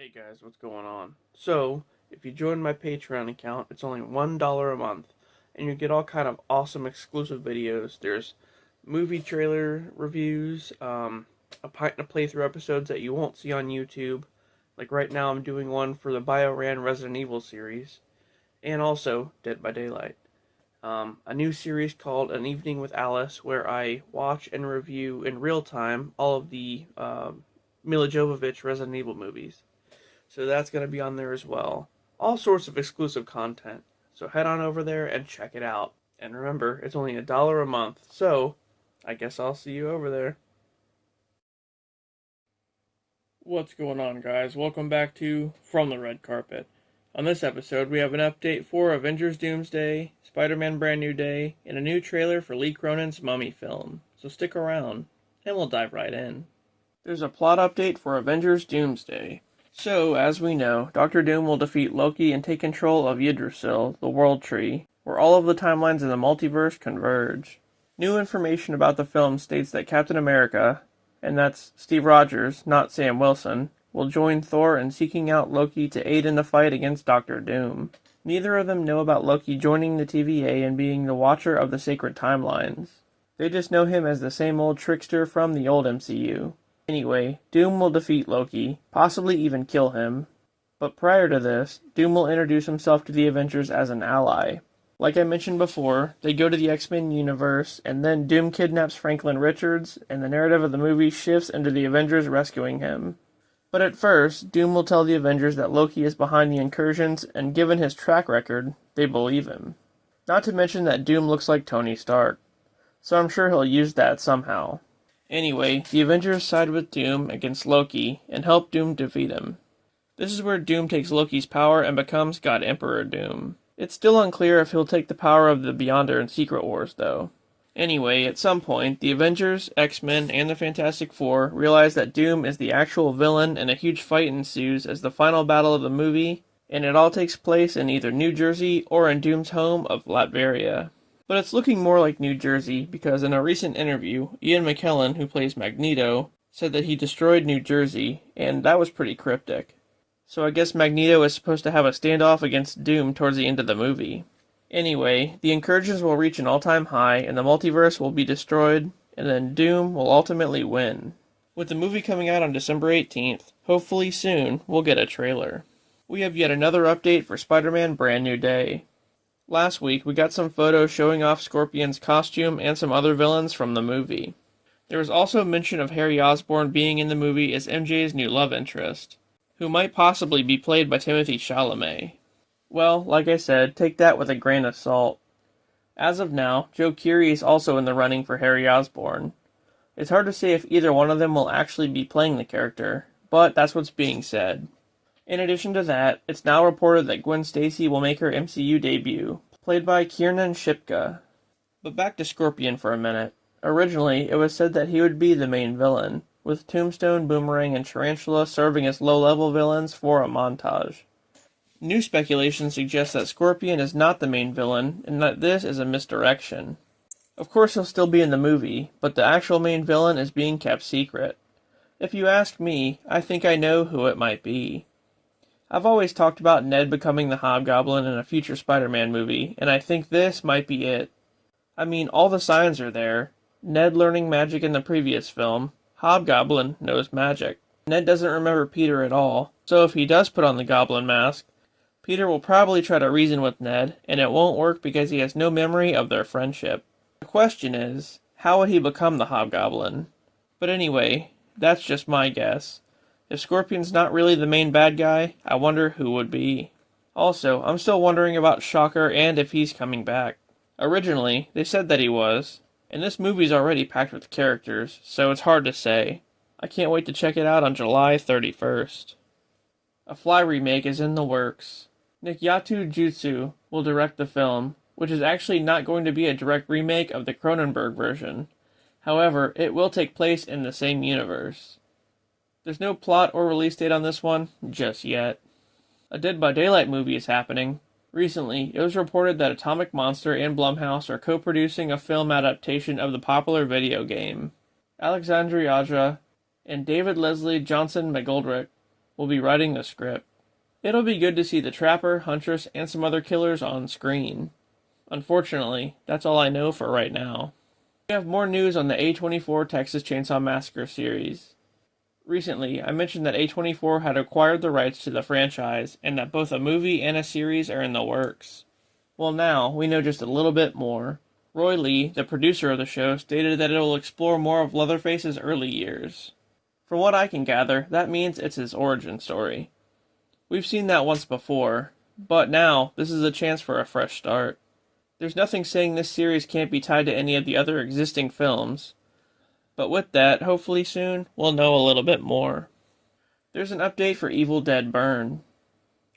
Hey guys, what's going on? So, if you join my Patreon account, it's only $1 a month, and you get all kind of awesome exclusive videos. There's movie trailer reviews, a pint and a playthrough episodes that you won't see on YouTube. Like right now, I'm doing one for the BioRan Resident Evil series, and also Dead by Daylight. A new series called An Evening with Alice, where I watch and review in real time all of the Mila Jovovich Resident Evil movies. So that's going to be on there as well. All sorts of exclusive content. So head on over there and check it out. And remember, it's only $1 a month. So I guess I'll see you over there. What's going on, guys? Welcome back to From the Red Carpet. On this episode, we have an update for Avengers Doomsday, Spider-Man Brand New Day, and a new trailer for Lee Cronin's Mummy film. So stick around, and we'll dive right in. There's a plot update for Avengers Doomsday. So, as we know, Doctor Doom will defeat Loki and take control of Yggdrasil, the World Tree, where all of the timelines in the multiverse converge. New information about the film states that Captain America, and that's Steve Rogers, not Sam Wilson, will join Thor in seeking out Loki to aid in the fight against Doctor Doom. Neither of them know about Loki joining the TVA and being the Watcher of the Sacred Timelines. They just know him as the same old trickster from the old MCU. Anyway, Doom will defeat Loki, possibly even kill him. But prior to this, Doom will introduce himself to the Avengers as an ally. Like I mentioned before, they go to the X-Men universe, and then Doom kidnaps Franklin Richards, and the narrative of the movie shifts into the Avengers rescuing him. But at first, Doom will tell the Avengers that Loki is behind the incursions, and given his track record, they believe him. Not to mention that Doom looks like Tony Stark, so I'm sure he'll use that somehow. Anyway, the Avengers side with Doom against Loki and help Doom defeat him. This is where Doom takes Loki's power and becomes God Emperor Doom. It's still unclear if he'll take the power of the Beyonder in Secret Wars, though. Anyway, at some point, the Avengers, X-Men, and the Fantastic Four realize that Doom is the actual villain, and a huge fight ensues as the final battle of the movie, and it all takes place in either New Jersey or in Doom's home of Latveria. But it's looking more like New Jersey, because in a recent interview, Ian McKellen, who plays Magneto, said that he destroyed New Jersey, and that was pretty cryptic. So I guess Magneto is supposed to have a standoff against Doom towards the end of the movie. Anyway, the incursions will reach an all-time high, and the multiverse will be destroyed, and then Doom will ultimately win. With the movie coming out on December 18th, hopefully soon, we'll get a trailer. We have yet another update for Spider-Man Brand New Day. Last week, we got some photos showing off Scorpion's costume and some other villains from the movie. There was also mention of Harry Osborn being in the movie as MJ's new love interest, who might possibly be played by Timothée Chalamet. Well, like I said, take that with a grain of salt. As of now, Joe Keery is also in the running for Harry Osborn. It's hard to say if either one of them will actually be playing the character, but that's what's being said. In addition to that, it's now reported that Gwen Stacy will make her MCU debut, played by Kiernan Shipka. But back to Scorpion for a minute. Originally, it was said that he would be the main villain, with Tombstone, Boomerang, and Tarantula serving as low-level villains for a montage. New speculation suggests that Scorpion is not the main villain, and that this is a misdirection. Of course he'll still be in the movie, but the actual main villain is being kept secret. If you ask me, I think I know who it might be. I've always talked about Ned becoming the Hobgoblin in a future Spider-Man movie, and I think this might be it. I mean, all the signs are there. Ned learning magic in the previous film. Hobgoblin knows magic. Ned doesn't remember Peter at all, so if he does put on the Goblin mask, Peter will probably try to reason with Ned, and it won't work because he has no memory of their friendship. The question is, how would he become the Hobgoblin? But anyway, that's just my guess. If Scorpion's not really the main bad guy, I wonder who would be. Also, I'm still wondering about Shocker and if he's coming back. Originally, they said that he was, and this movie's already packed with characters, so it's hard to say. I can't wait to check it out on July 31st. A Fly remake is in the works. Nikyatu Jutsu will direct the film, which is actually not going to be a direct remake of the Cronenberg version. However, it will take place in the same universe. There's no plot or release date on this one, just yet. A Dead by Daylight movie is happening. Recently, it was reported that Atomic Monster and Blumhouse are co-producing a film adaptation of the popular video game. Alexandre Aja and David Leslie Johnson McGoldrick will be writing the script. It'll be good to see the Trapper, Huntress, and some other killers on screen. Unfortunately, that's all I know for right now. We have more news on the A24 Texas Chainsaw Massacre series. Recently, I mentioned that A24 had acquired the rights to the franchise, and that both a movie and a series are in the works. Well, now, we know just a little bit more. Roy Lee, the producer of the show, stated that it will explore more of Leatherface's early years. From what I can gather, that means it's his origin story. We've seen that once before, but now, this is a chance for a fresh start. There's nothing saying this series can't be tied to any of the other existing films. But with that, hopefully soon, we'll know a little bit more. There's an update for Evil Dead Burn.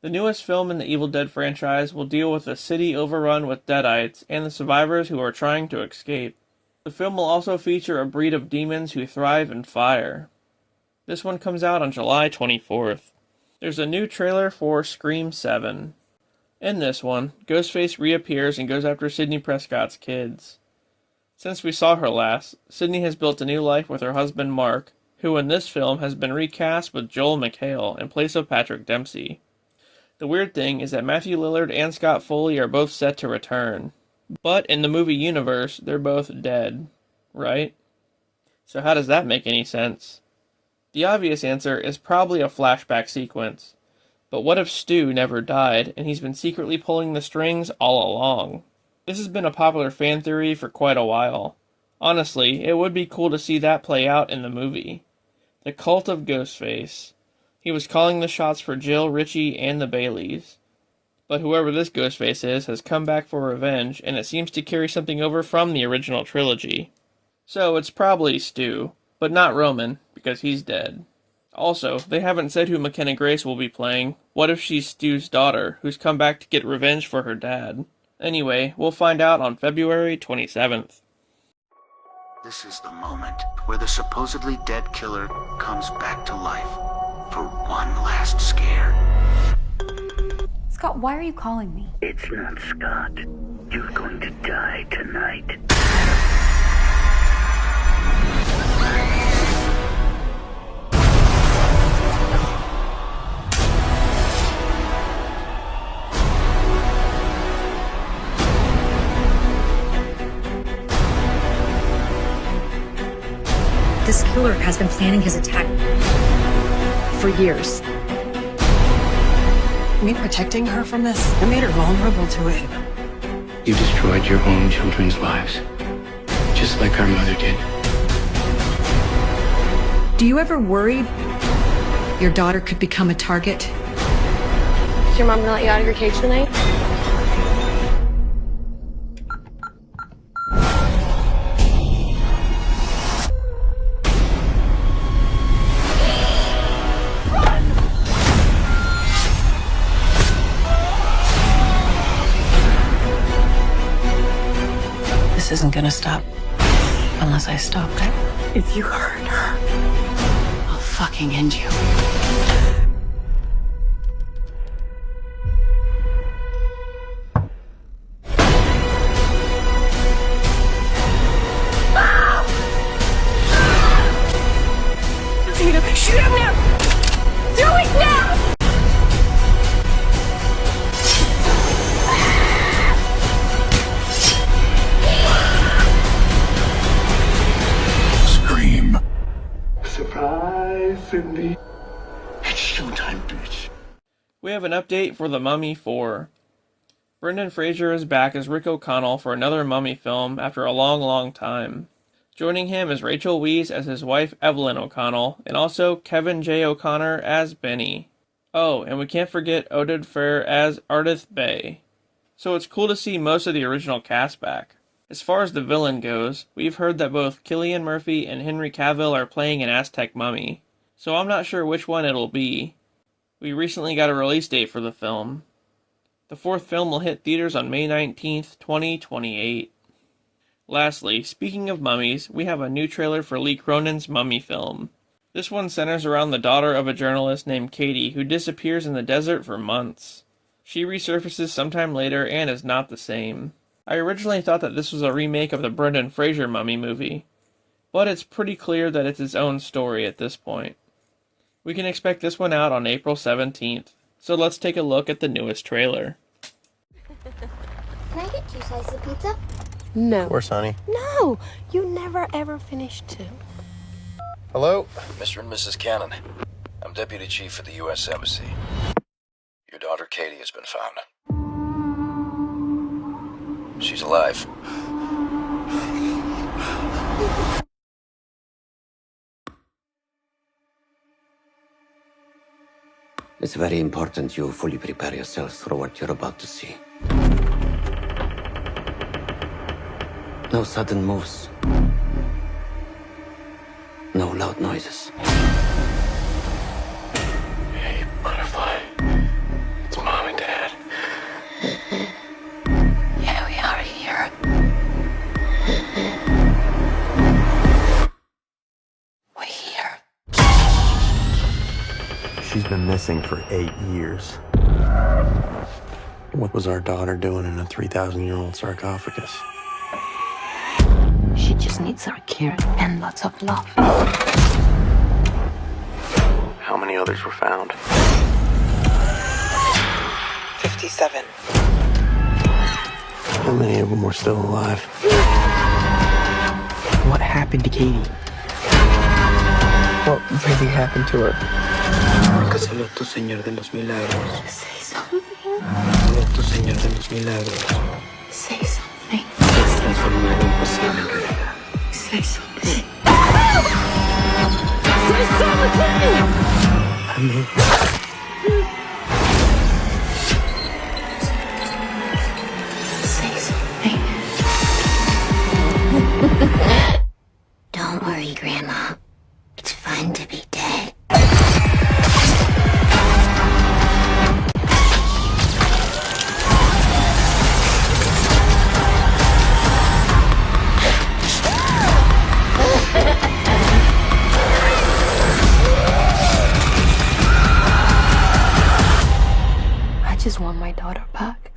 The newest film in the Evil Dead franchise will deal with a city overrun with deadites and the survivors who are trying to escape. The film will also feature a breed of demons who thrive in fire. This one comes out on July 24th. There's a new trailer for Scream 7. In this one, Ghostface reappears and goes after Sidney Prescott's kids. Since we saw her last, Sidney has built a new life with her husband Mark, who in this film has been recast with Joel McHale in place of Patrick Dempsey. The weird thing is that Matthew Lillard and Scott Foley are both set to return. But in the movie universe, they're both dead, right? So how does that make any sense? The obvious answer is probably a flashback sequence. But what if Stu never died, and he's been secretly pulling the strings all along? This has been a popular fan theory for quite a while. Honestly, it would be cool to see that play out in the movie. The cult of Ghostface. He was calling the shots for Jill, Richie, and the Baileys. But whoever this Ghostface is has come back for revenge, and it seems to carry something over from the original trilogy. So it's probably Stu, but not Roman, because he's dead. Also, they haven't said who McKenna Grace will be playing. What if she's Stu's daughter, who's come back to get revenge for her dad? Anyway, we'll find out on February 27th. This is the moment where the supposedly dead killer comes back to life for one last scare. Scott, why are you calling me? It's not Scott. You're going to die tonight. This killer has been planning his attack for years. Me protecting her from this, I made her vulnerable to it. You destroyed your own children's lives, just like our mother did. Do you ever worry your daughter could become a target? Is your mom gonna let you out of your cage tonight? This isn't gonna stop unless I stop it. If you hurt her, I'll fucking end you. Tina, shoot him now! Do it now! Surprise, Cindy. It's showtime, bitch. We have an update for The Mummy 4. Brendan Fraser is back as Rick O'Connell for another Mummy film after a long time. Joining him is Rachel Weisz as his wife Evelyn O'Connell, and also Kevin J. O'Connor as Benny. Oh, and we can't forget Oded Fehr as Ardith Bay. So it's cool to see most of the original cast back. As far as the villain goes, we've heard that both Cillian Murphy and Henry Cavill are playing an Aztec mummy, so I'm not sure which one it'll be. We recently got a release date for the film. The fourth film will hit theaters on May 19th, 2028. Lastly, speaking of mummies, we have a new trailer for Lee Cronin's Mummy film. This one centers around the daughter of a journalist named Katie who disappears in the desert for months. She resurfaces sometime later and is not the same. I originally thought that this was a remake of the Brendan Fraser Mummy movie, but it's pretty clear that it's its own story at this point. We can expect this one out on April 17th. So let's take a look at the newest trailer. Can I get 2 slices of pizza? No. Of course, honey. No, you never ever finish 2. Hello? Mr. and Mrs. Cannon, I'm Deputy Chief at the U.S. Embassy. Your daughter Katie has been found. She's alive. It's very important you fully prepare yourselves for what you're about to see. No sudden moves. No loud noises. Hey, Butterfly. It's Mom and Dad. Yeah, we are here. We're here. She's been missing for 8 years. What was our daughter doing in a 3,000-year-old sarcophagus? She just needs our care and lots of love. How many others were found? 57. How many of them were still alive? What happened to Katie? What really happened to her? Que salió tu Señor de los Milagros. Say something. Salió tu Señor de los Milagros. Say something. Es transformar lo imposible en realidad. Say something. Amén. Say something. Don't worry, Grandma. It's fun to be dead. I just want my daughter back.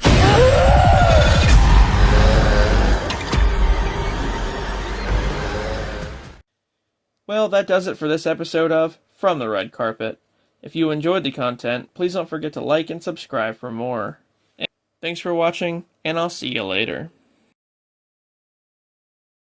Well, that does it for this episode of From the Red Carpet. If you enjoyed the content, please don't forget to like and subscribe for more. Thanks for watching, and I'll see you later.